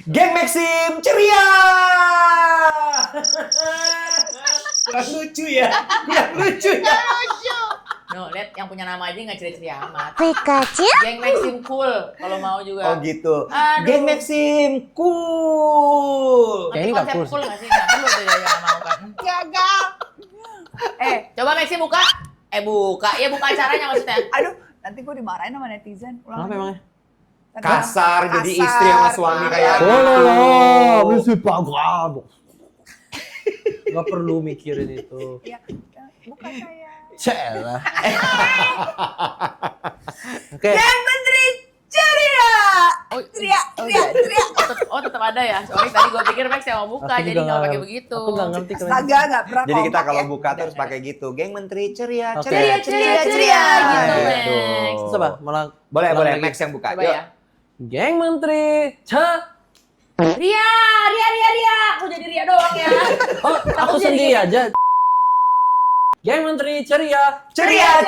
Geng Maxim ceria. Kurang lucu ya. No, lihat yang punya nama aja nggak ceria-ceria amat. Pikachu? Geng Maxim cool kalau mau juga. Oh gitu. Aduh. Geng Maxim cool. Ngerti Ya, ini nggak konsep cool cool nggak sih? Nggak perlu tuh yang nggak mau kan. Gagal. Coba Maxim buka. Buka. Ya buka acaranya maksudnya. Aduh, nanti gue dimarahin sama netizen. Ulang Kenapa lagi. emangnya? Kasar jadi Kasar. istri sama suami kayak Oh gitu. mesti pagam. Gak perlu mikirin itu. Ya, bukan saya. Celah. Oke. Geng Menteri ceria. Ceria. Tetap ada ya. Sorry tadi gue pikir Max yang mau buka, Aku jadi juga nggak pakai nggak- begitu. Aku nggak ngerti kalau Astaga, nggak pernah Jadi kita kompak kalau ya. buka terus pakai gitu. Geng Menteri ceria, Oke. ceria, Ceria gitu Gitu. Max. Coba malah Boleh, ulang boleh. lagi. Max yang buka. Coba Yuk. ya. Geng Menteri. Ria. Aku jadi Ria doang ya. Oh, aku jadi sendiri aja. Geng Menteri ceria. Ceria.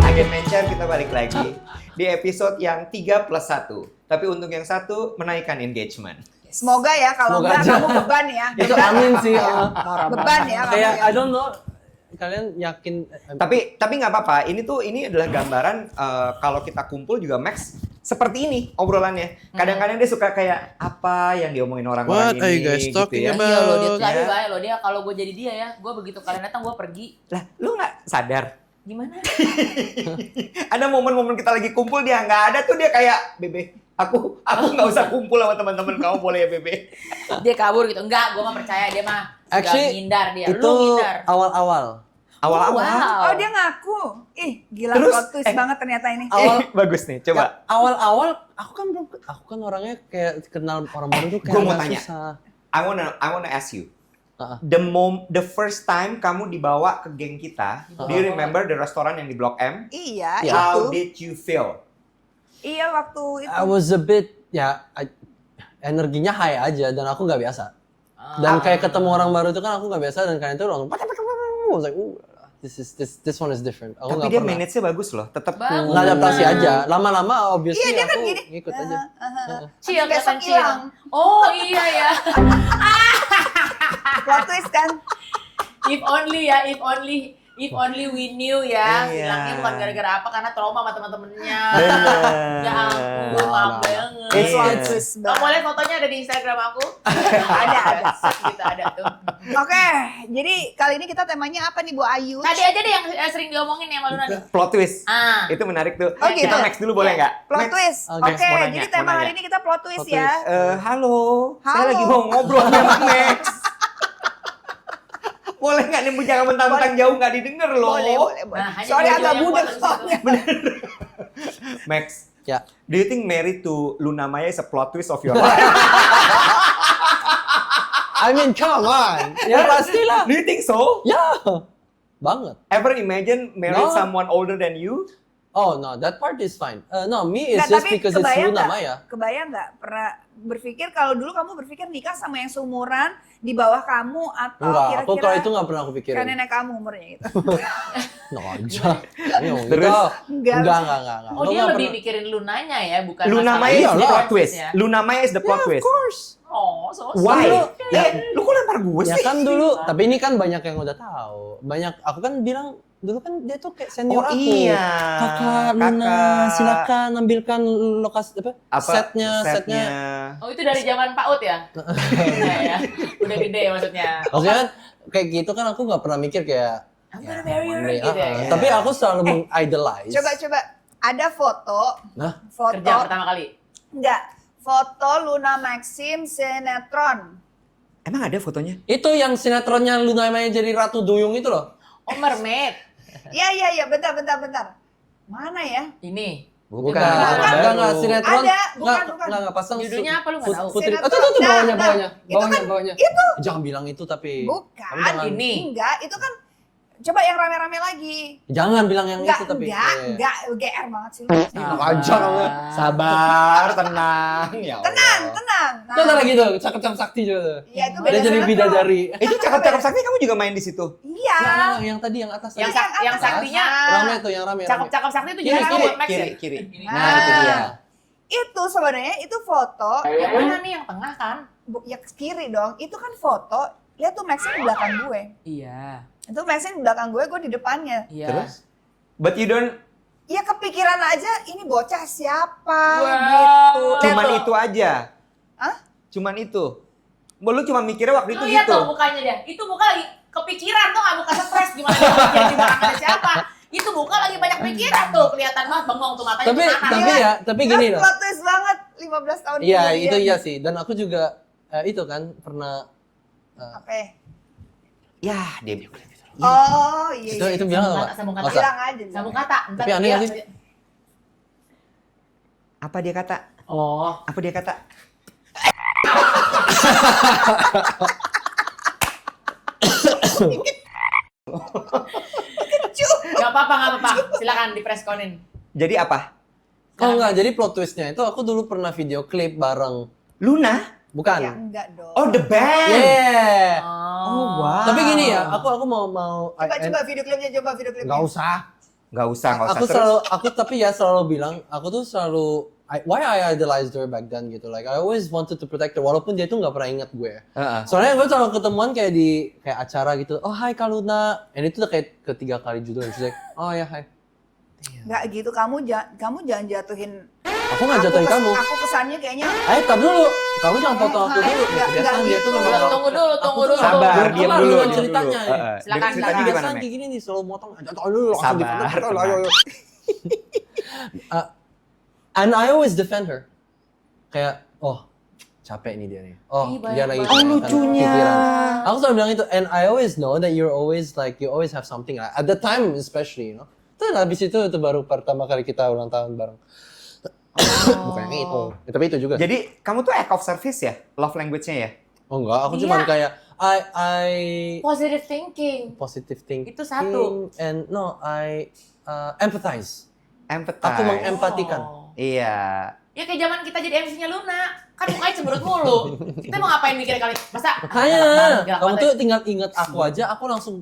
Agen Mencar kita balik lagi di episode yang 3+1. Tapi untuk yang satu menaikkan engagement. Semoga ya, kalau Semoga enggak aja. kamu beban ya. Itu amin sih. Beban ya kamu Kayak ya. I don't know. Kalian yakin? Tapi nggak apa-apa. Ini adalah gambaran kalau kita kumpul juga Max seperti ini obrolannya. Kadang-kadang dia suka kayak apa yang diomongin orang-orang What are ini you guys gitu talking ya. about? Iya loh, dia tuh Ya. tapi baik loh dia. Kalau gue jadi dia ya, gue begitu kalian datang gue pergi. Lah, lu nggak sadar? Gimana? Ada momen-momen kita lagi kumpul dia nggak ada tuh dia kayak Bebe. Aku nggak usah kumpul sama teman-teman kamu boleh ya Bebe. Dia kabur gitu. Enggak, gue mah percaya dia mah. Sudah Actually, ngindar dia. itu Lu ngindar. awal-awal. Awal-awal. Wow. Oh, dia ngaku. Ih, gila Terus, plot twist banget ternyata ini. Bagus nih, coba. Ya, awal-awal aku kan orangnya kayak kenal orang baru tuh kayak Gua mau agak tanya. susah. I wanna ask you. Uh-uh. The first time kamu dibawa ke geng kita, do you remember the restoran yang di Blok M? Iya, How itu. did you feel? Iya, waktu itu. I was a bit energinya high aja dan aku nggak biasa. Dan kayak ketemu orang baru itu kan aku nggak biasa dan kalian itu langsung I was like, this one is different. Aku Tapi nggak dia pernah. manage-nya bagus loh, tetap Bagus. Nggak adaptasi aja. Lama-lama obviously Iya, dia kan aku gini. ngikut aja. Chill, Besok kelihatan chill. hilang. Oh iya ya. Plot twist kan. If only we knew ya. Iya. Hilangnya bukan gara-gara apa, karena trauma sama teman-temannya. Bener. Ya ampun, maaf banget. It's Plot Iya. twist Kamu banget. mau lihat fotonya ada di Instagram aku? Ada. Gitu ada tuh. Oke, jadi kali ini kita temanya apa nih Bu Ayu? Tadi aja deh yang sering diomongin yang malu nadi. Plot twist. Ah. Itu menarik tuh. Oh, gitu. Kita Max dulu boleh Iya. nggak? Plot Max, twist. Oke, Oke, mau nanya, jadi mau tema hari nanya. ini kita plot twist Plot ya. twist. Halo. Saya Halo. lagi mau ngobrol sama Max. Boleh nggak nih jangan mentang-mentang jauh nggak didengar loh. Boleh. Nah, hanya Soalnya dia agak yang budak kuat di soalnya. Max, Ya. do you think married to Luna Maya is a plot twist of your life? I mean, come on. Ya pastilah. Do you think so? Ya. Banget. Ever imagine married No. someone older than you? Oh no, that part is fine. No, me is Nggak, just tapi because it's kebayang Luna nggak? Maya. Kebayang nggak pernah berpikir kalau dulu kamu berpikir nikah sama yang seumuran di bawah kamu atau Enggak, aku kira-kira kalau itu nggak pernah aku pikirin. kan nenek kamu umurnya gitu. No aja. Terus? Enggak. Enggak. Oh Aku dia nggak lebih pernah- mikirin Lunanya ya, bukan Luna masalah Maya is the Iyalah. plot twist. ya. Luna Maya is the plot twist. Of course. Oh, so Why? sweet. Ya, lu kok lempar gue Ya sih? kan dulu, tapi ini kan banyak yang udah tahu. Banyak, aku kan bilang dulu kan dia tuh kayak senior Oh aku. iya. Kakak Luna, silakan ambilkan lokasi Apa? setnya. Oh itu dari zaman Pak Ut ya? Iya ya. Udah gede maksudnya. Oke kan kayak gitu kan aku nggak pernah mikir kayak I'm gonna marry her Nih, gitu ya. Tapi aku selalu mengidolize. Coba ada foto. Nah, Foto. Kerja pertama kali. Enggak. Foto Luna Maxim sinetron. Emang ada fotonya? itu yang sinetronnya Luna Maya jadi Ratu Duyung itu loh. Oh mermaid. Iya, bentar. Mana ya? Ini. Bukan. Enggak, sinetron. Ada, bukan. Enggak, pasang Judulnya apa lu nggak tahu? Putri. Sinetron. Tuh, Nah, bawahnya. itu kan- Bawahnya. itu. Jangan bilang itu tapi. Bukan. Kamu jangan- Ini. Enggak, itu kan Coba yang rame-rame lagi. Jangan bilang yang itu tapi. Enggak, GR banget sih lu. Aja kamu. Sabar, tenang. Ya Allah. Tenang. Nah, Tuh ada lagi tuh, cakep-cakep sakti juga tuh. Iya, itu Dia beda jadi sinetron. bidadari. Itu cakep-cakep sakti kamu juga main di situ. Iya. Yang tadi yang atas. Yang tadi. yang saktinya Rame tuh, yang rame. cakep-cakep sakti itu Kiri, jadi kiri, buat Max ya? kiri. Ini. Nah, itu dia. Itu sebenarnya itu foto Yang mana nih yang tengah kan? ya ke kiri dong. Itu kan foto. Lihat tuh Maxine di belakang gue. Iya. Itu Maxine di belakang gue di depannya. Iya. Terus? But you don't, Ya kepikiran aja ini bocah siapa Wow. gitu. cuman Lihat tuh. itu aja. Hah? Cuman itu. Lu cuma mikirnya waktu itu Lu lihat gitu. tuh mukanya dia. Itu muka lagi kepikiran tuh nggak muka stres gimana dia di belakang ada siapa. Itu muka lagi banyak pikiran tuh kelihatan banget bengong tuh matanya Tapi gini loh. Plot twist banget 15 tahun Iya, kemudian. itu iya sih. Dan aku juga itu kan pernah Apa ya? Ya, dia Oh iya. itu bilang apa? Sambung Nggak kata. usah. Bilang aja. Sambung kata. Ntar Tapi aneh dia- nggak sih? apa dia kata? Oh. Apa dia kata? Gak apa-apa. Silakan di press conin. Jadi apa? Oh enggak, jadi plot twistnya itu aku dulu pernah video klip bareng. Luna? Bukan. Ya enggak dong. Oh, the band. Yeah. Oh, wow. Tapi gini ya, aku mau Coba video klipnya, Nggak usah. Nggak usah. Aku Terus? selalu, tapi ya selalu bilang, aku tuh selalu, why I idolized her back then gitu. Like I always wanted to protect her, walaupun dia tuh nggak pernah ingat gue. Heeh. Soalnya gue selalu ketemuan kayak di kayak acara gitu. Oh hai Kak Luna. And itu udah kayak ketiga kali judul. She's like, oh ya hai. Enggak gitu, kamu jangan jatuhin. Aku nggak jatuhin kamu. Aku kesannya kayaknya Ayo tar dulu. Kamu jangan potong aku dulu. Enggak Kebiasaan dia tuh gitu. memang. Tunggu dulu. Aku tuh Sabar, belum diam kelar dulu. dengan diam ceritanya. dulu. Heeh. Silakan, Ceritanya silakan. gimana, Kebiasaan Mek? kayak gini nih, selalu motong. Jangan dulu langsung Sabar, dipotong. tenang. Ayo. And I always defend her. Kayak, oh capek nih dia nih. Oh Ih, banyak dia lagi banget. Oh, lucunya. pikiran. Aku selalu bilang itu. And I always know that you're always like, you always have something. At the time especially, you know. Terus habis itu baru pertama kali kita ulang tahun bareng. Bukan yang itu. Ya, tapi itu juga. Jadi kamu tuh act of service ya? Love language-nya ya? Oh enggak, aku Iya. cuman kayak I Positive thinking. positive thinking. Itu satu. And no, I empathize. Empathize. Aku mengempatikan. Oh. Iya. Ya kayak zaman kita jadi MC-nya Luna. Kan mukanya cemberut mulu. Kita mau ngapain mikir kali? Masa? Makanya, kamu tuh tinggal ingat aku aja, aku langsung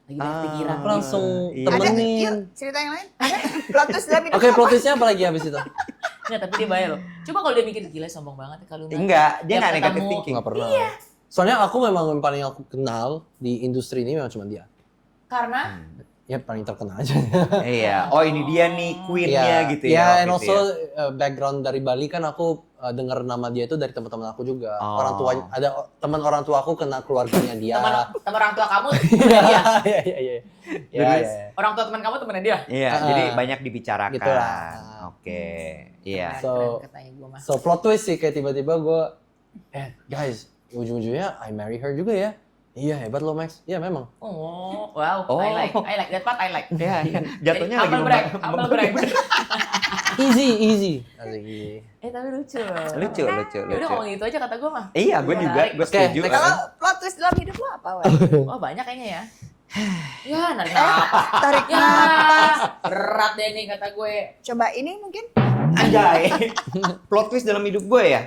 lagi banyak pikiran. aku langsung Iya. ada temenin. yuk cerita yang lain. Ada plot twist dalam hidup Oke, apa? plot twist-nya apa lagi habis itu? Enggak, tapi dia bayar loh. Coba kalau dia mikir gila sombong banget kalau Luna. Enggak, dia Tiap nggak negative ketemu. thinking. Nggak pernah. Soalnya aku memang yang paling aku kenal di industri ini memang cuma dia. Karena Ya paling terkenal aja. Iya. Oh, ini dia nih queen-nya gitu ya. Ya, and waktu itu also background dari Bali kan aku dengar nama dia itu dari teman-teman aku juga. Oh. Orang tua ada teman orang tua aku kena keluarganya dia. teman orang tua kamu temennya dia. Iya. Terus? Orang tua teman kamu temennya dia. Iya, jadi banyak dibicarakan. Gitu lah. Oke. Iya. Keren, So- keren katanya gue mah. So plot twist sih kayak tiba-tiba gue, guys, ujung-ujungnya I marry her juga ya. Iya hebat lo Max. Iya memang. Oh, wow. Oh. I like that part. I like. Iya, iya. Jatuhnya lagi humble brag, membang- humble brag. Easy. Asik, easy. Tapi lucu. Lucu. Ya udah ngomong gitu aja kata gue mah. Iya, gue juga, gue Oke, setuju. next. Kalau plot twist dalam hidup lo apa, Wan? Oh banyak kayaknya ya. Ya narik napas. Tarik Ya napas. berat deh nih kata gue. Coba ini mungkin Anjay. Plot twist dalam hidup gue ya?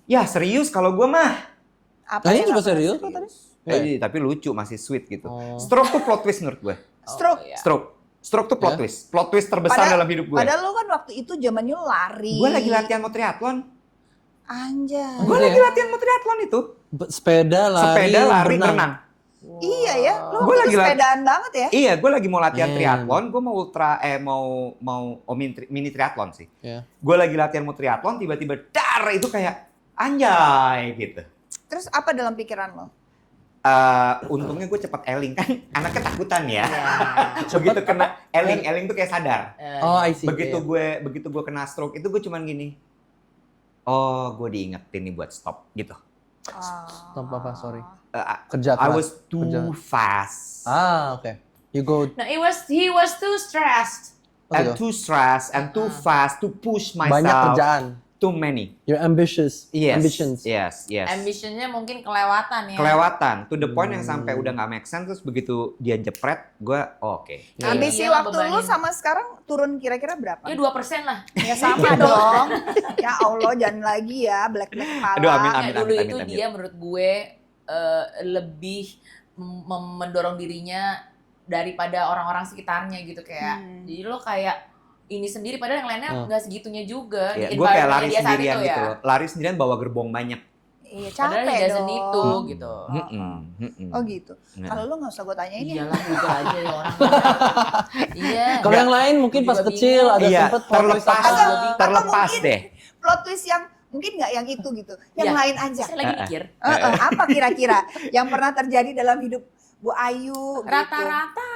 Ya serius kalau gue mah. apa Tadi yang juga nggak serius pernah kok tadi. Iya, tapi lucu, masih sweet gitu. Oh. Stroke tuh plot twist menurut gue. Stroke. Oh, iya. Stroke tuh plot Ya. twist. Plot twist terbesar dalam hidup gue. Padahal lo kan waktu itu zamannya lo lari. Gue lagi latihan mau triathlon. Anjay. Gue Iya. lagi latihan mau triathlon itu. Sepeda, lari, renang. Iya ya, lo Gua waktu lagi sepedaan banget ya. Iya, gue lagi mau latihan Man. triathlon. Gue mau mini triathlon sih. Ya. Gue lagi latihan mau triathlon, tiba-tiba dar itu kayak anjay gitu. Terus apa dalam pikiran lo? Untungnya gue cepet eling kan, anaknya takutan ya. Ya. Begitu kena eling tuh kayak sadar. Oh, I see. Begitu Iya. gue kena stroke itu gue cuman gini. Oh, gue diingetin nih buat stop gitu. Stop apa? Sorry. Uh, Kerja I keras. was too Kerja. fast Oke. You go. No, he was too stressed. and gitu. too stressed and too fast to push myself Banyak kerjaan. too many. You're ambitious. Yes. Ambitions. Yes. Ambitionnya mungkin kelewatan ya. Kelewatan. To the point yang sampai udah nggak make sense, terus begitu dia jepret, gue oke. Iya, Ambisi iya, waktu lu bebanin. sama sekarang turun kira-kira berapa? Ya 2% lah. Ya sama dong. Ya Allah, jangan lagi ya black-black kepala. Aduh, amin, Kayak dulu amin, itu amin. dia menurut gue lebih mendorong dirinya daripada orang-orang sekitarnya gitu kayak. Jadi lo kayak ini sendiri padahal yang lainnya nggak segitunya juga. Ya, Di gue kayak environment lari dia saat sendirian itu gitu ya. loh. Lari sendirian bawa gerbong banyak. Iya, Padahal capek he doesn't dong. need to gitu. Oh gitu. Nah. Kalau lu nggak usah gue tanyain ya. Iyalah juga aja ya orang. Iya. Kalau yang lain mungkin Gua pas juga kecil bingung. ada Iya, sempet terlepas, terlepas mungkin deh. plot twist yang mungkin nggak yang itu gitu, yang Iya. lain aja. Saya lagi mikir. Apa kira-kira yang pernah terjadi dalam hidup Bu Ayu? Gitu. Rata-rata.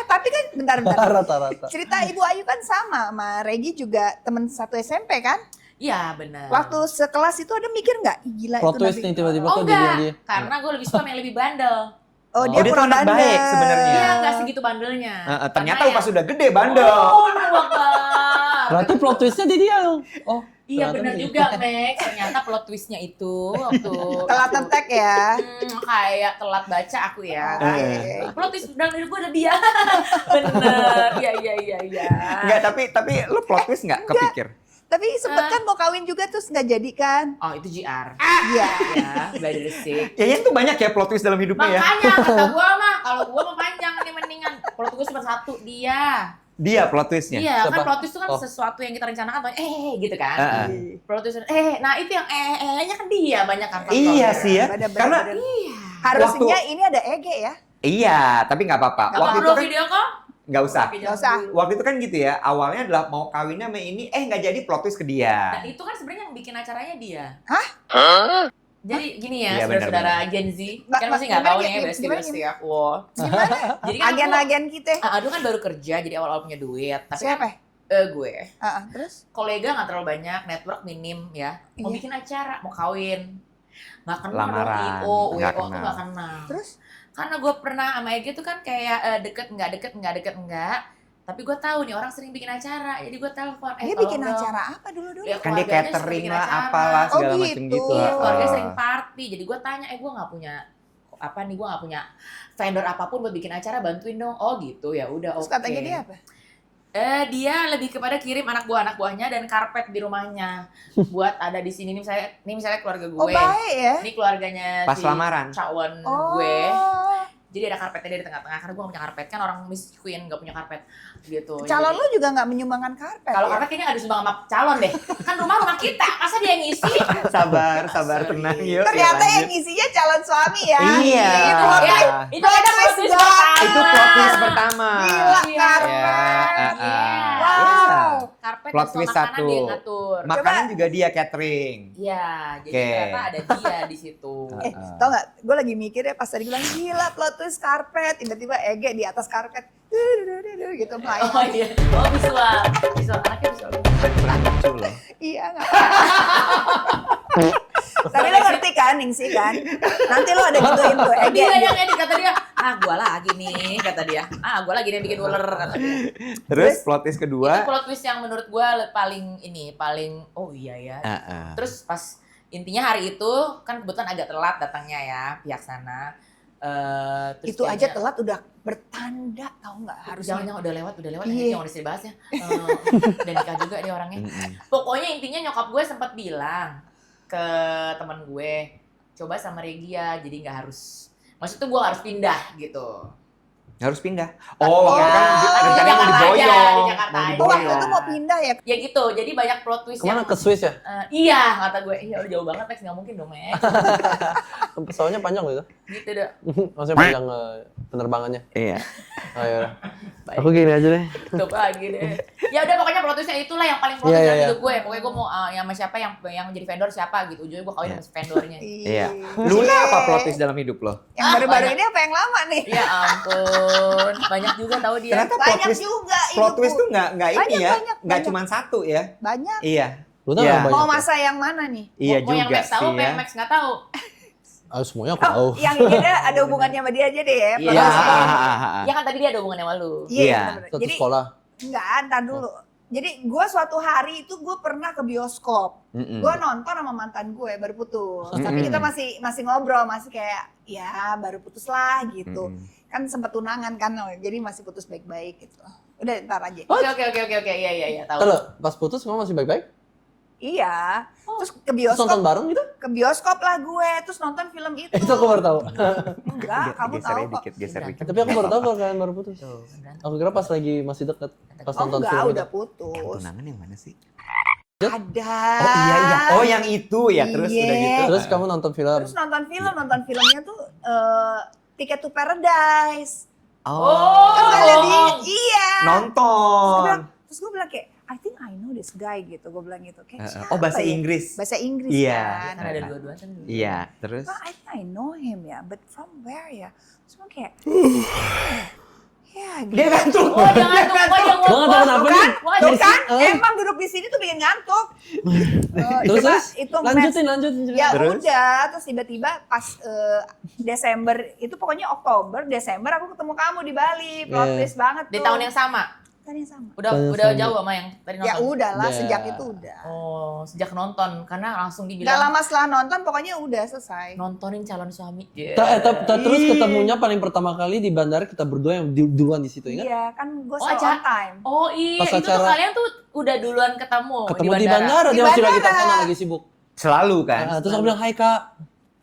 Tapi kan bentar. rata-rata. Cerita Ibu Ayu kan sama Regi juga teman satu SMP kan? Iya benar. Waktu sekelas itu ada mikir nggak? Ih, gila Plot itu twist Nabi. nih tiba-tiba Oh kok jadi enggak, dia. karena gue lebih suka sama yang lebih bandel. Oh, dia tuh kurang anak bandel. baik sebenarnya. Iya, nggak segitu bandelnya. Ternyata Karena pas udah gede bandel. Oh, Akbar. Berarti plot twistnya di dia dong. Oh, Iya ternyata benar dia. juga, Max. Ternyata plot twistnya itu waktu Telat ngetek ya. kayak telat baca aku ya. Oke. Plot twist dalam hidup gue ada dia. Bener. Iya. Enggak, tapi lu plot twist nggak kepikir? Tapi sempet kan mau kawin juga terus nggak jadi kan? Oh, itu JR. Iya. Ya, by the receipt. Kayaknya tuh banyak ya plot twist dalam hidupnya ya. Makanya kata gua mah, kalau gua mah panjang nih mendingan. Plot twist cuma satu, dia. Dia plot twistnya. Iya, kan Siapa? plot twist itu kan Oh. sesuatu yang kita rencanakan tuh gitu kan. Heeh. Plot twist nah itu yang nya kan dia banyak kan Iya faktornya. sih ya. Bener-bener. Karena Harusnya ini ada Ege ya. iya, tapi nggak apa-apa. Gak Waktu itu perlu kan video kok. nggak usah. Nggak usah. Waktu itu kan gitu ya. Awalnya adalah mau kawinnya sama ini, nggak jadi plot twist ke dia. Dan itu kan sebenarnya yang bikin acaranya dia. Hah? Jadi gini ya, Iya, saudara-saudara Gen Z, kan masih nggak Gimana, tahu nih gimana, besti-besti gimana? aku. Gimana? Jadi kan Agen-agen kita. Aduh kan baru kerja, jadi awal-awal punya duit. Tapi Siapa? kan, gue. Terus? Kolega nggak terlalu banyak, network minim ya. Mau Iya. bikin acara, mau kawin. Nggak kenal Lamaran, dong IO, nggak WO tuh kenal. nggak kenal. Terus? Karena gue pernah sama Ege tuh kan kayak deket enggak. Tapi gue tahu nih orang sering bikin acara, jadi gue telepon. Dia tolong bikin dong. acara apa dulu? Ya, Kan dia keluarganya suka catering bikin lah, acara. apalah segala Oh, macam gitu. gitu. Iya, keluarga Heeh. sering party. Jadi gue tanya, gue nggak punya gue nggak punya vendor apapun buat bikin acara, bantuin dong. Oh gitu, ya udah Terus oke. katanya dia apa? Dia lebih kepada kirim anak buahnya dan karpet di rumahnya buat ada di sini. Ini misalnya keluarga gue. Oh baik ya. Ini keluarganya Pas si lamaran. Cawan Oh. gue. Jadi ada karpetnya di tengah-tengah karena gue gak punya karpet, kan orang miskin gak punya karpet gitu. Calon Jadi, lu juga nggak menyumbangkan karpet. kalau ya? karpet kayaknya gak disumbang sama calon deh. Kan rumah kita, masa dia yang ngisi? Sabar, Sorry. tenang yuk. Ternyata ya, yang isinya calon suami ya. Iya. Itu plot Ya, twist. itu ada plot twist Plot twist pertama. Itu plot twist pertama. Gila, Iya. karpet. Iya. Wow. Karpet Plot dan semua twist makanan satu. dia yang ngatur. Makanan juga dia catering. Iya, jadi Oke. ternyata ada dia di situ. Tau gak, gue lagi mikir ya pas tadi bilang gila plot twist karpet, tiba-tiba Ege di atas karpet gitu melayang. Oh iya, oh visual anaknya visual. Lucu loh. Iya nggak? Tapi lo ngerti kan, Ningsi kan? Nanti lo ada gituin tuh Ege. Dia yang edit kata dia, gua lagi nih kata dia. Gua lagi nih bikin ular kata dia. Terus plot twist Itu kedua. plot twist yang menurut gua paling oh iya ya. Terus pas intinya hari itu kan kebetulan agak telat datangnya ya pihak sana. Terus Itu aja kayaknya- telat udah bertanda, tau nggak harusnya. Jangan udah lewat Iya. jangan disini bahasnya. Dan nikah juga dia orangnya. Mm-mm. Pokoknya intinya nyokap gue sempat bilang ke teman gue, coba sama Regia, jadi nggak harus, maksudnya gue harus pindah gitu. Harus pindah. Oh, waktu itu kan Oh, rencananya di mau Jakarta aja, diboyong. di Jakarta Mau aja. Oh waktu diboyong. itu mau pindah ya? Ya gitu, jadi banyak plot twist Kemana? yang Ke Swiss ya? iya kata gue, iya udah jauh banget Max, nggak mungkin dong Max. Pesawatnya panjang loh itu. Gitu dah. Maksudnya panjang penerbangannya. Iya. Oh iya. Baik. Aku gini aja deh. Coba gini deh. Ya udah pokoknya plot twistnya itulah yang paling plot Iya, twist iya, dalam iya. hidup gue. Pokoknya gue mau yang sama siapa yang jadi vendor siapa gitu. Ujungnya gue kawin sama si vendornya. Iya. Luna apa plot twist dalam hidup lo? Yang baru-baru banyak. ini apa yang lama nih? Ya ampun, banyak juga tahu dia. Ternyata plot Banyak twist, juga plot hidupku. twist tuh nggak ini Banyak, ya, banyak, nggak banyak. cuma satu ya. Banyak. Iya. Lu tahu Iya. nggak banyak? Mau ya? masa yang mana nih? Iya Mau yang juga Max tahu, sih apa ya. yang Max nggak tahu. Semuanya aku tahu. Oh, yang ini ada hubungannya sama dia aja deh ya. Iya. Plot twist. Ah. Ya kan tadi dia ada hubungannya sama lu. Iya. bener-bener. Satu Jadi sekolah. enggak, ntar dulu. Jadi gue suatu hari itu gue pernah ke bioskop. Gue nonton sama mantan gue baru putus. Tapi kita masih ngobrol, masih kayak ya baru putus lah gitu. Kan sempet tunangan kan, jadi masih putus baik-baik gitu. Udah ntar aja. Oke, iya, tahu. Kalau pas putus kamu masih baik-baik? Iya. Terus ke Terus nonton bioskop. bareng gitu? Ke bioskop lah gue, terus nonton film itu. Itu aku baru tahu. Enggak, kamu tahu kok. Geser dikit. Tapi aku baru tahu kalau kalian baru putus. Aku kira pas lagi masih deket. Pas Oh nonton enggak, film itu. udah putus. Tunangan yang mana sih? Ada. Oh iya. Oh yang itu ya. Terus Iya. udah gitu. Terus kamu nonton film. Terus nonton filmnya tuh Ticket to Paradise. Oh. Terus gue liat iya. Nonton. Terus gue bilang kayak, I think I know this guy gitu. Gue bilang gitu. Kayak siapa Oh bahasa ya? Inggris. Bahasa Inggris Iya. kan. Kan ada dua-dua kan. Iya. Terus. I think I know him ya, but from where ya? Terus gue kayak, ya gitu. Dia ngantuk. Oh, jangan tuh, Gua nggak tahu kenapa nih. Tuh kan, emang duduk di sini tuh bikin ngantuk. Terus itu lanjutin. Ya Terus? udah, terus tiba-tiba pas Desember, itu pokoknya Oktober, Desember aku ketemu kamu di Bali, plot Yeah. twist banget Di tuh. tahun yang sama. Tahun yang sama. Udah Tahun yang udah sama. jauh sama yang tadi nonton. Ya udahlah, Yeah. sejak itu udah. Oh, sejak nonton karena langsung Gak dibilang lama setelah nonton, pokoknya udah selesai. nontonin calon suami. Terus ketemunya paling pertama kali di bandara kita berdua yang duluan di situ, ingat? Iya, kan gue Oh, selalu Ca. on time. Oh iya, Pas itu tuh acara- kalian tuh udah duluan ketemu Ketemu di bandara, Di dia masih lagi bandara. teleponan lagi sibuk. Selalu kan. Terus aku bilang, hai kak.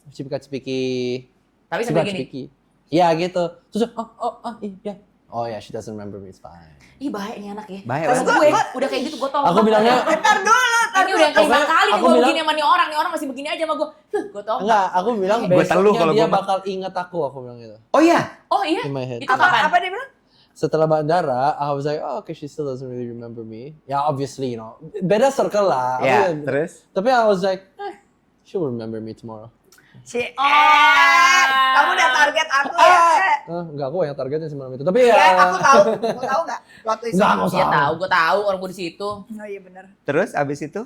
Cipika-cipiki. Tapi sampai gini. Cipika-cipiki. Iya gitu. Terus, iya. Oh ya, she doesn't remember me, it's fine. Ih, baik nih anak ya. Baik Terus banget. gue- Udah kayak gitu gue tau. Aku bilangnya, Ntar dulu. ini udah yang kelima Pokoknya kali nih aku gue bilang- begini sama nih orang masih begini aja sama gue. Gue tau. enggak, aku bilang Gua teluh besoknya kalau dia gua- bakal ingat aku bilang gitu. Oh iya. Oh iya, In my head. itu Apa, kapan? apa dia bilang? Setelah bandara, I was like, oh, okay, she still doesn't really remember me. Ya, obviously, beda circle lah. Ya. Aku- Terus. Tapi I was like, she will remember me tomorrow. Kamu udah target aku ya? Enggak, aku yang targetnya sih malam itu. Tapi Ya, ya, aku tahu. Aku tahu nggak? Plot twist. Nggak, nggak usah. Dia tahu, gue tahu orang gue di situ. Oh iya benar. Terus abis itu.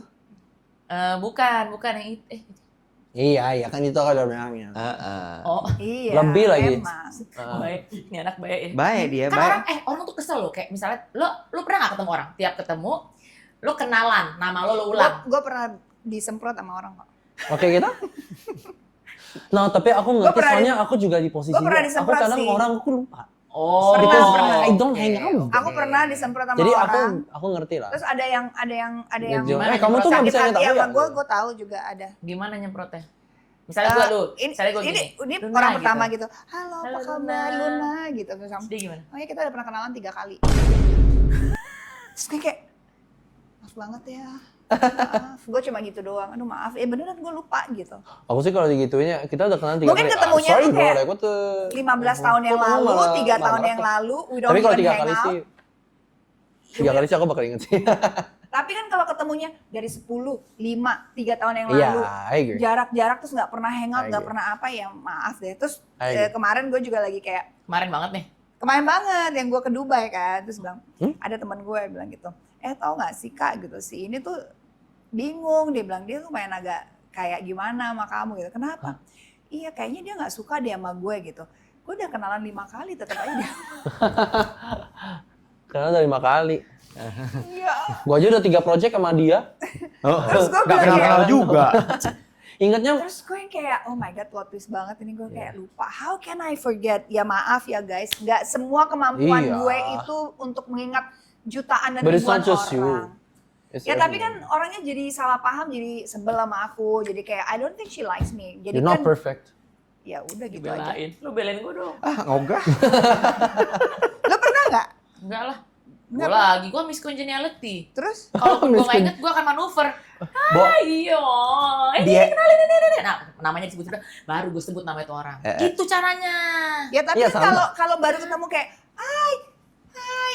Bukan yang itu. iya kan itu kan udah bilangnya. Oh, Iya. Lebih lagi. Emang. baik. Ini anak baik ya. Baik dia. Kan Baik. orang tuh kesel loh, kayak misalnya lo pernah gak ketemu orang? Tiap ketemu, lo kenalan, nama lo ulang. Gue pernah disemprot sama orang kok. Oke kita? Nah, tapi aku ngerti pernah soalnya aku juga di posisi gua pernah dia. Aku disemprot kadang sih. orang aku lupa. Oh, Pernah. I don't hang out. Aku pernah disemprot sama Jadi orang. aku ngerti lah. Terus ada yang Gimana kamu tuh nggak sakit bisa ingat hati aku sama ya? gue tahu juga ada. Gimana nyemprotnya? Misalnya gue lu, misalnya gue gini. Ini Luna orang gitu. pertama gitu. Halo, Halo, apa kabar Luna." Luna gitu terus sama. Dia gimana? Oh ya kita udah pernah kenalan 3 kali. Terus gue kayak maaf banget ya. Maaf, gue cuma gitu doang. Aduh maaf, beneran gue lupa gitu. Aku sih kalau digituinnya kita udah kenal 3 Mungkin kali. ketemunya Sorry tuh bro, kayak like what the 15 tahun yang Kok kamu lalu, malah 3 tahun marah yang tuh? lalu, we don't Tapi kalau even 3 hang kali out. sih 3 kali sih aku bakal inget sih. Tapi kan kalau ketemunya dari 10, 5, 3 tahun yang Iya, lalu, I agree. jarak-jarak terus nggak pernah hangout, I nggak agree. pernah apa ya maaf deh. Terus I agree. kemarin gue juga lagi kayak Kemarin banget nih. kemarin banget yang gue ke Dubai kan, terus bilang ada teman gue bilang gitu, tau nggak sih kak gitu si ini tuh bingung, dia bilang dia tuh main agak kayak gimana sama kamu gitu, kenapa? Iya kayaknya dia nggak suka dia sama gue gitu. Gue udah kenalan 5 kali tetap aja dia. Karena udah 5 kali. Iya. Gua aja udah 3 project sama dia. Terus gue Gak bilang kenal kayak, juga. Ingatnya terus gue yang kayak oh my god plot twist banget ini gue kayak lupa. How can I forget? Ya maaf ya guys, nggak semua kemampuan Iya. gue itu untuk mengingat jutaan dan But it's ribuan not just you. orang. It's Ya tapi everyone. kan orangnya jadi salah paham, jadi sebel sama aku, jadi kayak I don't think she likes me. Jadi You're kan not perfect. ya udah gitu aja. Belain. Lu belain gue dong. Ogah. Lo pernah nggak? Enggak lah. Gue Nggak, lagi, gue miscongeniality. Terus? Kalau gue gak Miscon- inget, gue akan manuver. Bo, Iya, dia kenalin ini. Nah, namanya disebut-sebut, baru gue sebut nama itu orang. Gitu caranya. Ya tapi Iya, kan sama. kalau baru ketemu kayak hai.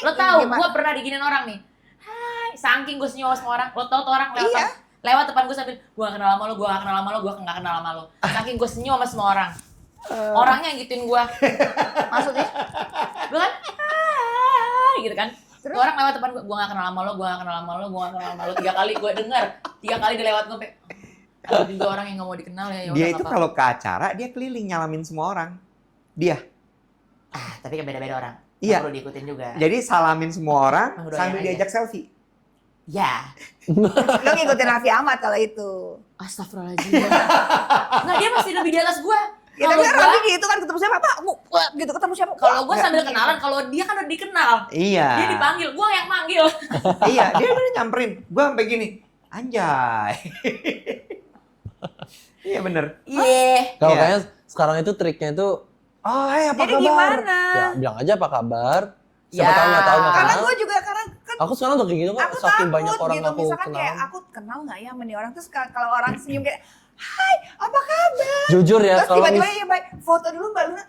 Lo tau, Gimana? gue pernah diginin orang nih. Hai, saking gue senyum sama orang. Lo tau tuh orang lewat, Iya. lewat depan gue sambil, gue gak kenal sama lo, gue gak kenal sama lo, gue gak kenal sama lo. Saking gue senyum sama semua orang. Orangnya yang gituin gue. Maksudnya? Gue kan, hai, gitu kan. Terus? Tuh orang lewat depan gue gak kenal sama lo, gue gak kenal sama lo, gue gak kenal sama lo. 3 kali gue denger, 3 kali dia lewat gue. Ada juga orang yang gak mau dikenal ya. dia itu kalau ke acara dia keliling nyalamin semua orang. Dia. Tapi kan beda-beda orang. Iya. Perlu diikutin juga. Jadi salamin semua orang Doyan sambil aja. diajak selfie. Ya. Lo ngikutin Raffi Ahmad kalau itu. Astagfirullahaladzim. Nggak, dia masih lebih di atas gue. Ya tapi kan Raffi gitu kan ketemu siapa, Pak? Gitu ketemu siapa? Kalau gue Nggak, sambil gitu. kenalan, kalau dia kan udah dikenal. Iya. Dia dipanggil, gue yang manggil. Iya, dia bener nyamperin. Gue sampai gini, anjay. Iya bener. Iya. Kalau Iya. kayaknya sekarang itu triknya itu, hai apa Jadi kabar? gimana? Ya bilang aja apa kabar. Siapa Ya. tahu nggak tahu nggak Karena kenal. gue juga kan Aku sekarang tuh kayak gitu kok, aku saking takut banyak orang gitu. aku Misalkan kenal. kayak aku kenal nggak ya sama nih orang, terus kalau orang senyum kayak, hai apa kabar? Jujur ya, Terus kalau tiba-tiba ya baik, foto dulu Mbak Luna. Nah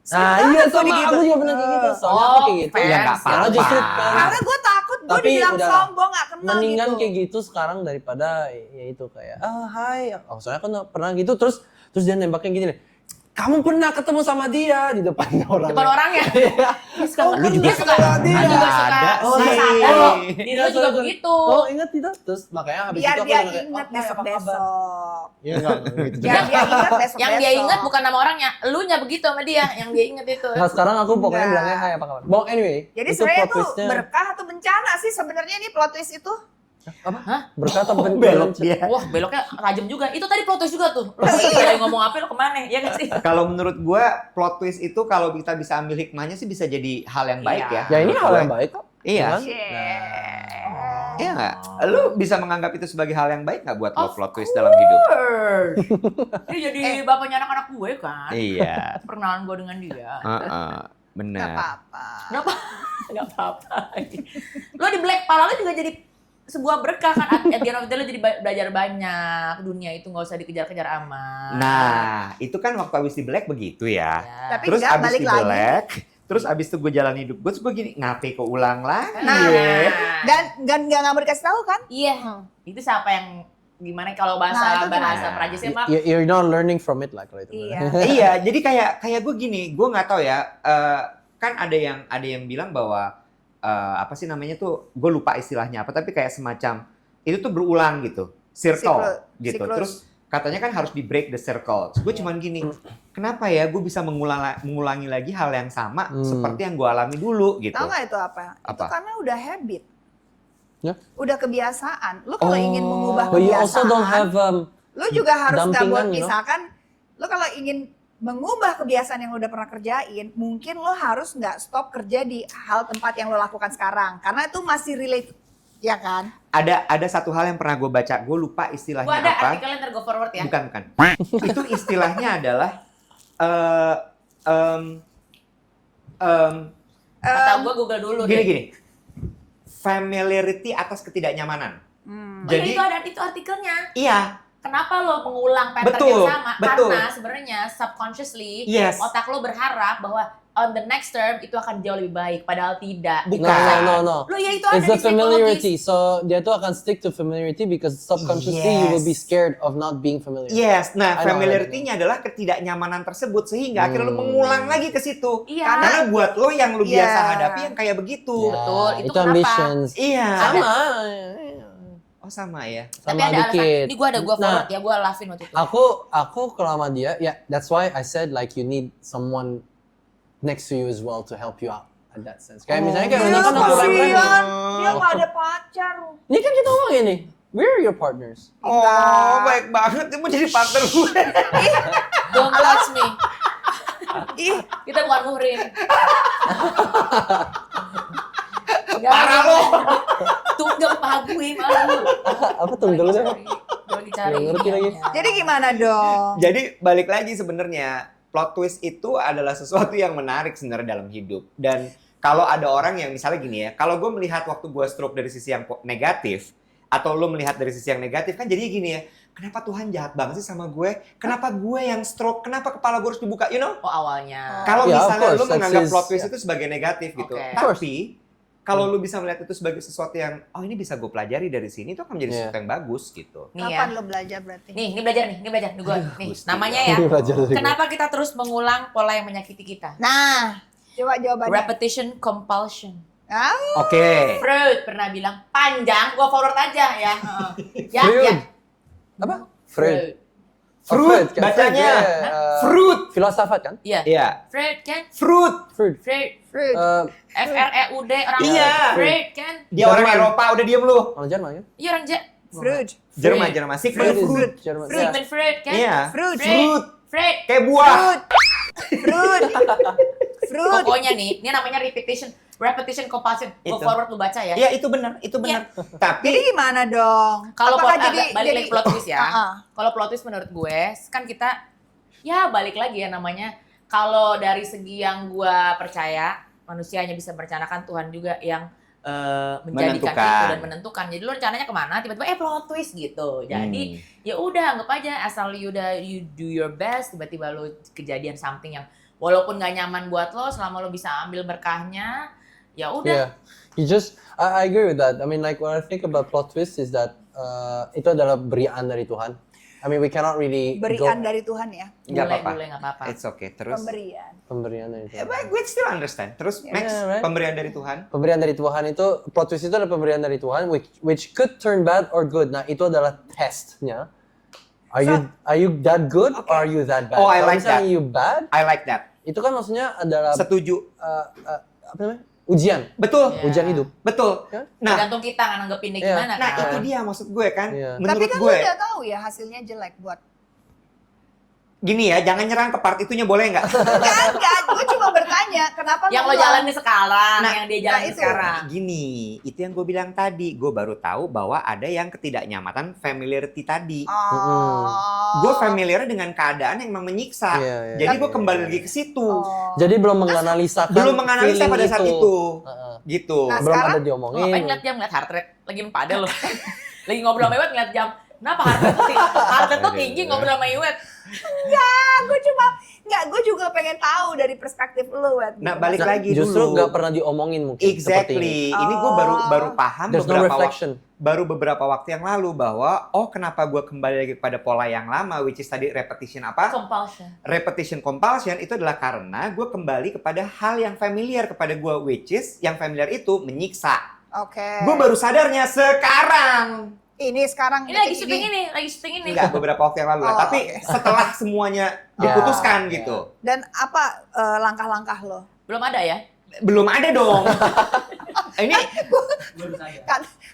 Seneng iya banget gua sama gitu. aku juga pernah kayak gitu. Soalnya Oh, aku kayak gitu. fans. Ya nggak Karena apa-apa. justru kan Karena gue takut gue Tapi dibilang udah, sombong gak kenal mendingan gitu. kayak gitu sekarang daripada ya itu kayak hai. Oh soalnya aku pernah gitu terus dia nembaknya gini nih. Kamu pernah ketemu sama dia di depan orang. Depan orangnya. Dia suka, Lu juga dia suka, kenal dia. dia juga suka. Ada Oh, sih. sadar loh. Dia juga Sorry. begitu. Oh ingat tidak? Terus makanya habis Biar itu aku dia bilang kayak, ingat "Oh, hai, apa kabar?" besok-besok. Iya enggak gitu. Biar dia ingat besok-besok. Yang dia ingat bukan nama orangnya, elunya begitu sama dia. Yang dia ingat itu. Nah sekarang aku pokoknya Enggak. bilangnya hai apa kabar. Bon anyway, Jadi itu sebenarnya plot tuh twistnya berkah atau bencana sih sebenarnya ini plot twist itu. berkata Belok dia. Wah, beloknya tajam juga. Itu tadi plot twist juga tuh. Lo lagi ngomong apa lo kemana? Ya nggak sih? Kalau menurut gue plot twist itu kalau kita bisa ambil hikmahnya sih bisa jadi hal yang baik Iya. ya. Ya ini Menurut hal gue. yang baik kok. Iya. Kan? Iya nggak? Lu bisa menganggap itu sebagai hal yang baik nggak buat lo Of plot twist dalam hidup? Dia jadi bapaknya anak-anak gue kan. Iya. Perkenalan gue dengan dia. Gak Benar. apa-apa. Kenapa? Gak apa-apa. Lo di Black pala lo juga jadi sebuah berkah kan. At the end of the day lo jadi belajar banyak. Dunia itu gak usah dikejar-kejar amat. Nah, itu kan waktu abis di Black begitu ya. Ya. Tapi Terus enggak, abis balik di lagi. Black, terus abis itu gue jalan hidup gue, terus gue gini, ngapain kok ulang lagi? Nah, ya? Dan nggak mau dikasih tahu kan? Iya. Itu siapa yang gimana kalau Nah, bahasa itu gimana? Prancisnya mah You're not learning from it lah kalau itu. Iya. Iya, jadi kayak gue gini, gue nggak tahu ya. Kan ada yang bilang bahwa apa sih namanya tuh, gue lupa istilahnya apa, tapi kayak semacam itu tuh berulang gitu, circle gitu. Siklus. Terus katanya kan harus di break the circle. Gue cuman gini, kenapa ya gue bisa mengulangi lagi hal yang sama seperti yang gue alami dulu gitu. Tahu nggak itu apa? Itu Apa? karena udah habit. Ya. Udah kebiasaan. Lu kalau ingin mengubah But you kebiasaan, also don't have lu juga harus nggak buat dampingan, you know? misalkan, lu kalau ingin mengubah kebiasaan yang lu udah pernah kerjain, mungkin lo harus nggak stop kerja di hal tempat yang lo lakukan sekarang, karena itu masih relate, ya kan? Ada satu hal yang pernah gue baca, gue lupa istilahnya gue ada apa. artikelnya ntar gue forward ya. Bukan. Itu istilahnya adalah Atau gue google dulu deh. gini. Familiarity atas ketidaknyamanan. Hmm. Oh, Jadi- iya, itu artikelnya. Iya, Kenapa lo mengulang pattern Betul, yang sama? betul. Karena sebenarnya subconsciously Yes. otak lo berharap bahwa on the next term itu akan jauh lebih baik, padahal tidak. Bukan. No. Lo ya itu ada It's di the familiarity. psikologis. So dia tuh akan stick to familiarity because subconsciously you will be Yes. scared of not being familiar. yes. Nah, I know, familiarity-nya adalah ketidaknyamanan tersebut sehingga akhirnya lo mengulang lagi ke situ. Iya. Karena buat lo yang lo biasa Iya. hadapi yang kayak begitu. Ya, Betul, itu itu kenapa? ambitions. Iya. Sama. Oh, sama ya. Tapi Sama ada alasan. dikit. Ini gue ada gue Nah, forward ya, gue lavin waktu itu. Aku kalau sama dia, that's why I said like you need someone next to you as well to help you out in that sense. Kayak misalnya kayak Iya, ini kan aku kasihan. rem-rem. Dia nggak ada pacar. Ini kan kita ngomong ini, we're your partners. Oh, baik banget. Dia mau jadi partner gue. Don't touch me. Ih, Kita bukan muhrim. Parah lo. Tunggal paha gue malu. Apa tuh dulu deh? Gue dicari. Nggak ngerti lagi. jadi gimana dong? Jadi balik lagi sebenarnya plot twist itu adalah sesuatu yang menarik sebenarnya dalam hidup. Dan kalau ada orang yang misalnya gini ya, kalau gue melihat waktu gue stroke dari sisi yang negatif, atau lo melihat dari sisi yang negatif kan jadi gini ya, kenapa Tuhan jahat banget sih sama gue? Kenapa gue yang stroke? Kenapa kepala gue harus dibuka? You know? Oh awalnya. Kalau Yeah, of misalnya course, lo menganggap that's plot his- twist itu sebagai negatif gitu. Oke. Tapi kalau lo bisa melihat itu sebagai sesuatu yang, oh ini bisa gue pelajari dari sini, itu akan menjadi Yeah. sesuatu yang bagus gitu. Nih ya. Kapan lo belajar berarti? Nih, ini belajar nih. Nih, Gusti. namanya ya. Ini belajar dari gue. Kenapa kita terus mengulang pola yang menyakiti kita? Nah, coba jawabannya. Repetition compulsion. Ah, Oke. Freud pernah bilang panjang, gua forward aja ya. Ya, Freud. ya. Apa? Freud. Fruit, kan? bacanya. Yeah, Fruit. filsafat kan? Iya. Iya. Freud kan? Fruit. Fruit. Freud. Fruit. Freud orang Iya. Freud kan? Dia orang Jerman. Eropa, udah diem lu. Orang Jerman kan? Iya orang Fruit. Jerman, Jerman. Sigmund is Freud. Jerman. Yeah. Sigmund Freud kan? Iya. Fruit. Fruit. Freud. Kayak buah. Fruit. Fruit. Pokoknya nih, ini namanya repetition compulsion. Go Itu. forward lu baca ya. Iya, itu benar, itu benar. Jadi Tapi gimana dong? Kalau Apakah balik lagi plot twist ya. Ah, ah. Kalau plot twist menurut gue, kan kita ya balik lagi ya namanya. Kalau dari segi yang gue percaya, manusia hanya bisa merencanakan, Tuhan juga yang menjadikan Menentukan. itu dan menentukan. Jadi lu rencananya kemana? Tiba-tiba plot twist gitu. Jadi ya udah anggap aja asal you do your best, tiba-tiba lu kejadian something yang walaupun gak nyaman buat lo, selama lo bisa ambil berkahnya, ya udah. Yeah, I agree with that. I mean, like what I think about plot twist is that itu adalah berian dari Tuhan. I mean, we cannot really Berian dari Tuhan ya. nggak apa-apa. Boleh nggak apa-apa. It's okay. Terus Pemberian. dari Tuhan. but we still understand. Terus Max, Yeah, right. pemberian dari Tuhan. Pemberian dari Tuhan itu, plot twist itu adalah pemberian dari Tuhan, which could turn bad or good. Nah, itu adalah testnya. Are you that good or are you that bad? Oh, I Kalau like misalnya that. you bad, I like that. itu kan maksudnya adalah Setuju. apa namanya? Ujian. Betul. Yeah. Ujian hidup. Betul. Kan? Nah, Tergantung kita nanggepinnya Iya. gimana nah kan. itu dia maksud gue kan. Iya. Tapi Menurut kan gue. lu udah tahu ya hasilnya jelek buat. Gini ya, jangan nyerang ke part itunya boleh nggak? Enggak, gue cuma bertanya kenapa Yang lo bilang? jalani sekarang, Nah, yang dia jalani itu. sekarang. Gini, itu yang gue bilang tadi. Gue baru tahu bahwa ada yang ketidaknyamanan familiarity tadi. Oh. Gue familiar dengan keadaan yang memang menyiksa. Iya, iya, Jadi iya, gue iya, kembali iya. lagi ke situ. Oh. Jadi belum menganalisakan Belum menganalisa feeling pada saat itu. Heeh. Gitu. Nah, Belum sekarang- ada Lo diomongin. ngapain ngeliat jam, ngeliat heart rate? Lagi pada lo. Lagi ngobrol sama Iwet ngeliat jam. Kenapa heart rate tuh tinggi? Heart rate tuh tinggi ngobrol sama Iwet. Gue juga pengen tahu dari perspektif lu, Wet. Nah, balik Nah, lagi justru dulu. nggak pernah diomongin mungkin. seperti Exactly. ini. Ini gue baru paham There's no reflection. baru beberapa waktu yang lalu bahwa kenapa gue kembali lagi pada pola yang lama, which is tadi repetition apa? Compulsion. Repetition compulsion itu adalah karena gue kembali kepada hal yang familiar kepada gue, which is yang familiar itu menyiksa. Oke. Gue baru sadarnya sekarang. Ini sekarang Ini lagi syuting ini, lagi syuting ini. Enggak, beberapa waktu yang lalu lah. Oh, Tapi setelah semuanya diputuskan gitu. Dan apa langkah-langkah lo? Belum ada ya? Belum ada dong. Ini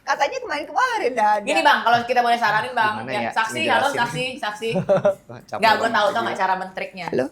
Katanya kemarin-kemarin dah ada. Gini Bang, kalau kita boleh saranin Bang. Gimana Ya, ya? saksi, Ngejelasin. halo saksi. capek Enggak, gue banget tahu sih. nggak cara mentriknya. Halo?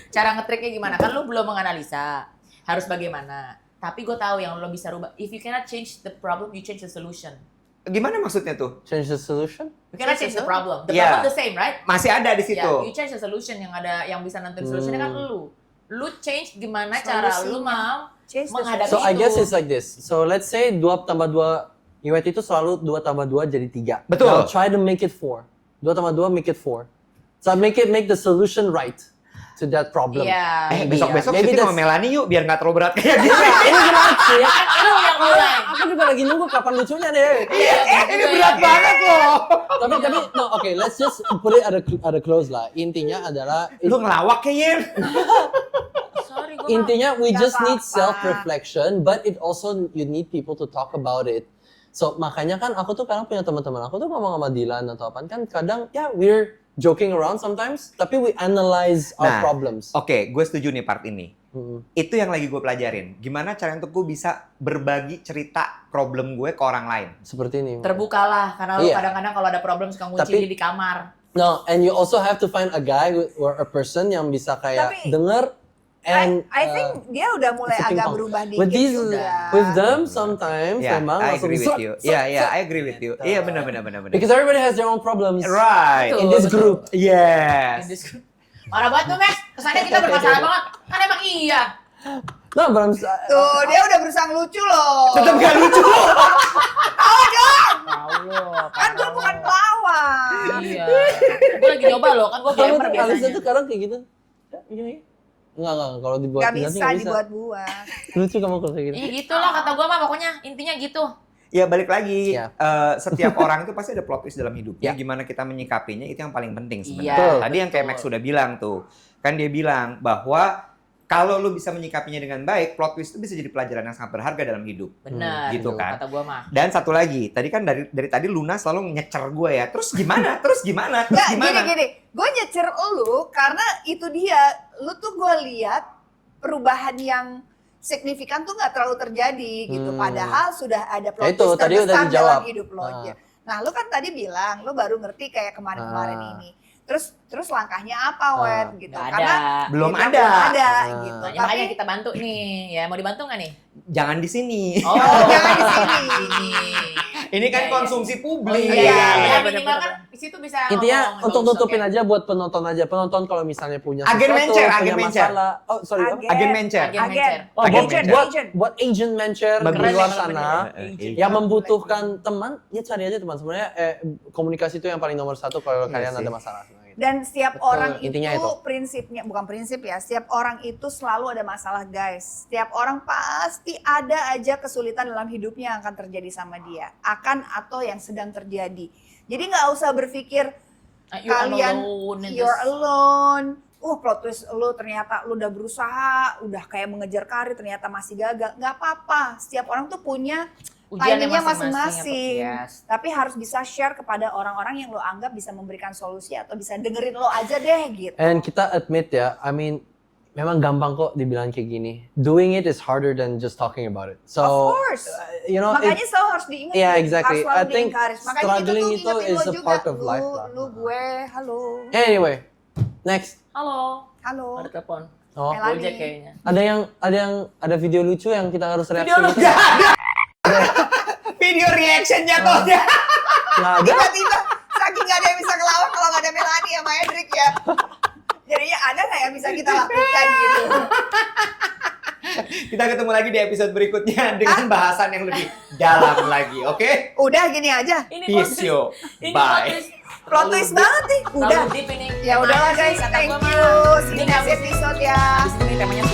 Cara ngetriknya gimana? Kan lu belum menganalisa harus bagaimana. Tapi gue tahu yang lo bisa rubah. If you cannot change the problem, you change the solution. Gimana maksudnya tuh? Change the solution? You cannot change the problem. The Yeah. problem the same, right? Masih ada di situ. Ya, you change the solution yang ada yang bisa nentuin solutionnya kan lu. Lu change gimana cara lu mau Change the menghadapi So I itu. guess it's like this. So let's say 2 tambah 2, Iwet itu selalu 2 tambah 2 jadi 3. Betul. Now try to make it 4. 2 tambah 2 make it 4. So make the solution right to that problem. Iya. Besok-besok Maybe syuting sama that's- Melanie yuk, biar nggak terlalu berat kayak gini. Ini berat sih ya. Lu yang mulai. Aku juga lagi nunggu kapan lucunya deh. Ini berat banget loh. tapi no, okay, let's just put it at a close lah. Intinya adalah Lu ngelawak kayaknya. Sorry, gua intinya we Nggak just need apa-apa. self reflection, but it also you need people to talk about it. So makanya kan aku tuh kadang punya teman-teman aku tuh ngomong sama Dilan atau apa kan kadang ya we're joking around sometimes, tapi we analyze our Nah, problems. Oke, gue setuju nih part ini. Mm. Itu yang lagi gue pelajarin. Gimana cara untuk gue bisa berbagi cerita problem gue ke orang lain. Seperti ini. terbukalah karena lu Iya. kadang-kadang kalau ada problem suka ngunci Tapi- diri di kamar. No, and you also have to find a guy or a person yang bisa kayak Tapi- denger and I think dia udah mulai it's a agak ping pong. berubah dikit with these juga. with them sometimes Ya, memang I langsung agree with you. set. Iya, I agree with you. Iya, benar. Because everybody has their own problems. Right. Betul. In this group. Yes. Marah banget tuh, Mes. Kesannya kita bermasalah banget. Kan emang iya. No, but I'm Tuh, dia udah berusaha lucu loh. Tetap gak lucu. Tahu dong, Tahu lo. kan gue bukan pelawak. Iya. Gue lagi nyoba loh, kan gue kamu gamer tuh Alisa biasanya. tuh kadang kayak gitu. Ya, gini. Enggak, kalau dibuat Gak nanti bisa nggak dibuat-buat. Lucu kamu kalau kayak gitu. Iya gitu lah kata gue mah pokoknya intinya gitu. Ya balik lagi, Ya. setiap orang itu pasti ada plot twist dalam hidupnya. Ya. Gimana kita menyikapinya itu yang paling penting sebenarnya. Iya, Tadi yang kayak betul. Max sudah bilang tuh, kan dia bilang bahwa kalau lu bisa menyikapinya dengan baik, plot twist itu bisa jadi pelajaran yang sangat berharga dalam hidup. Benar. Gitu kan. Kata gua mah. Dan satu lagi, tadi kan dari tadi Luna selalu nyecer gue ya. Terus gimana? Terus gimana? Terus Nggak, gimana? gini, gue nyecer lu karena itu dia, lu tuh gue lihat perubahan yang signifikan tuh nggak terlalu terjadi gitu. Padahal sudah ada plot itu, twist tadi udah terbesar dijawab. dalam hidup lo. Nah, lu kan tadi bilang lu baru ngerti kayak kemarin-kemarin ini. Terus langkahnya apa, Wen? Gitu. Nggak Karena ada. Belum dia ada. Belum ada gitu. Nah, makanya kita bantu nih. Ya, mau dibantu nggak nih? Jangan di sini. Oh, jangan di sini. Ini kan Iya, konsumsi publik. Iya, Iya, ya, bener, minimal bener. kan di situ bisa Intinya ngomong, untuk bagus, nutupin oke. aja buat penonton aja. Penonton kalau misalnya punya Agen sesuatu, mencer, punya agen mencer. masalah. Oh, sorry. apa? Agen mencer. Agen Agen. mencer. Oh, Agen buat, mencer. buat agent mencer di Keren luar ya kalau sana bener. yang membutuhkan teman, ya cari aja teman. Sebenarnya komunikasi itu yang paling nomor satu kalau Iya kalian sih. ada masalah. Nah, gitu. Dan setiap Betul, orang intinya itu, itu. prinsipnya, bukan prinsip ya, setiap orang itu selalu ada masalah, guys. Setiap orang pasti ada aja kesulitan dalam hidupnya yang akan terjadi sama dia. Akan atau yang sedang terjadi. Jadi nggak usah berpikir kalian you're alone. Plot twist lu ternyata lu udah berusaha, udah kayak mengejar karir ternyata masih gagal. Nggak apa-apa, setiap orang tuh punya Ujiannya timingnya masing-masing. masing-masing. Tapi harus bisa share kepada orang-orang yang lo anggap bisa memberikan solusi atau bisa dengerin lo aja deh gitu. And kita admit ya, I mean, memang gampang kok dibilang kayak gini. Doing it is harder than just talking about it. So, Of course. you know, Makanya selalu harus diingat. Yeah, exactly. Harus selalu I think di-encourage. Makanya struggling itu itu tuh is ingetin a lo juga. part of life lah. Lu gue, halo. anyway, next. Halo. Halo. Ada telepon. Oh, Melani. Gojek kayaknya. ada video lucu yang kita harus reaksi. Video lucu. gitu? Video reaction jatuhnya. Nggak ada. Tiba-tiba, saking gak ada yang bisa ngelawan kalau gak ada Melani sama Hendrik ya. Jadinya ada nggak yang bisa kita lakukan gitu. Kita ketemu lagi di episode berikutnya dengan bahasan yang lebih dalam lagi, oke? Udah gini aja. Ini Peace yo. Ini Bye. Plot twist banget nih. Udah. Deep ini. Ya udahlah guys, Kata thank gua you. mah. See you Ini next habis- episode ya. Di sini temanya